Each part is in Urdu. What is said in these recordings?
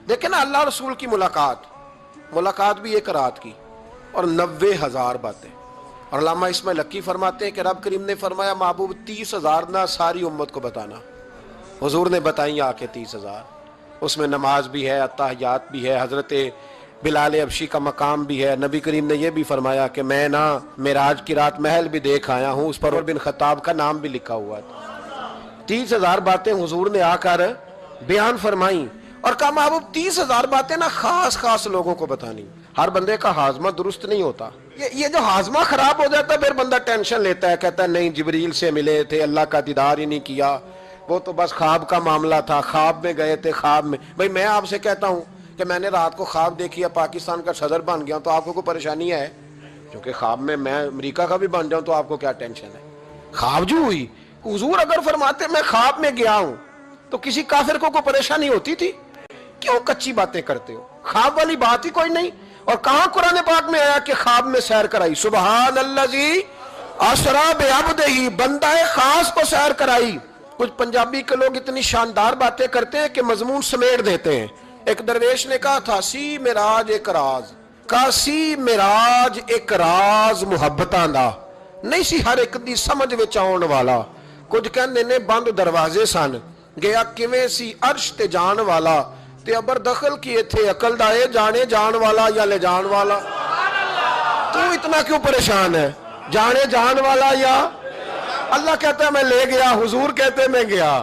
دیکھیں نا اللہ رسول کی ملاقات بھی ایک رات کی اور 90,000 باتیں. اور علامہ اسماعیل حقی فرماتے ہیں کہ رب کریم نے فرمایا محبوب 30,000 نہ ساری امت کو بتانا. حضور نے بتائیں آ کے 30,000. اس میں نماز بھی ہے، اتحیات بھی ہے، حضرت بلال حبشی کا مقام بھی ہے. نبی کریم نے یہ بھی فرمایا کہ میں نا معراج کی رات محل بھی دیکھ آیا ہوں، اس پر عمر بن خطاب کا نام بھی لکھا ہوا تھا. 30,000 باتیں حضور نے آ کر بیان فرمائیں اور کہا محبوب 30,000 باتیں نا خاص لوگوں کو بتانی. ہر بندے کا ہاضمہ درست نہیں ہوتا. یہ جو ہاضمہ خراب ہو جاتا ہے پھر بندہ ٹینشن لیتا ہے، کہتا ہے نہیں جبریل سے ملے تھے، اللہ کا دیدار ہی نہیں کیا، وہ تو بس خواب کا معاملہ تھا، خواب میں گئے تھے. خواب میں بھائی میں آپ سے کہتا ہوں کہ میں نے رات کو خواب دیکھی ہے پاکستان کا صدر بن گیا تو آپ کو کوئی پریشانی ہے؟ کیونکہ خواب میں امریکہ کا بھی بن جاؤں تو آپ کو کیا ٹینشن ہے؟ خواب جو ہوئی. حضور اگر فرماتے میں خواب میں گیا ہوں تو کسی کافر کو کوئی پریشانی ہوتی تھی؟ کیوں کچی باتیں کرتے ہو؟ خواب والی بات ہی کوئی نہیں. اور کہاں قرآن پاک میں آیا کہ خواب میں سیر کرائی؟ سبحان الذی اسری بعبدہ، بندہ خاص کو سیر کرائی. کچھ پنجابی کے لوگ اتنی شاندار باتیں کرتے ہیں کہ مضمون سمیٹ دیتے ہیں. ایک درویش نے کہا تھا سی معراج ایک راز، کاسی معراج ایک راز محبتاں دا نہیں سی ہر ایک دی سمجھ وچ آਉਣ والا. کچھ کہندے نے بند دروازے سن، گیا کیویں سی عرش تے جان والا، تے ابر دخل کیے تھے عقل دا اے جانے جان والا یا لے جان والا. تو اتنا کیوں پریشان ہے؟ جانے جان والا یا اللہ کہتا ہے میں لے گیا، حضور کہتے ہیں میں گیا.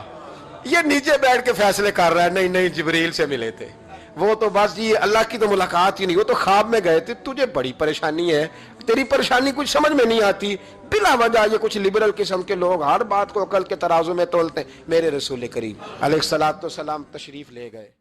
یہ نیچے بیٹھ کے فیصلے کر رہا ہے نہیں جبریل سے ملے تھے. وہ تو بس یہ اللہ کی تو ملاقات ہی نہیں، وہ تو خواب میں گئے تھے. تجھے بڑی پریشانی ہے، تیری پریشانی کچھ سمجھ میں نہیں آتی. بلا وجہ یہ کچھ لبرل قسم کے لوگ ہر بات کو عقل کے ترازو میں تولتے ہیں. میرے رسول کریم علیہ الصلوۃ والسلام تشریف لے گئے.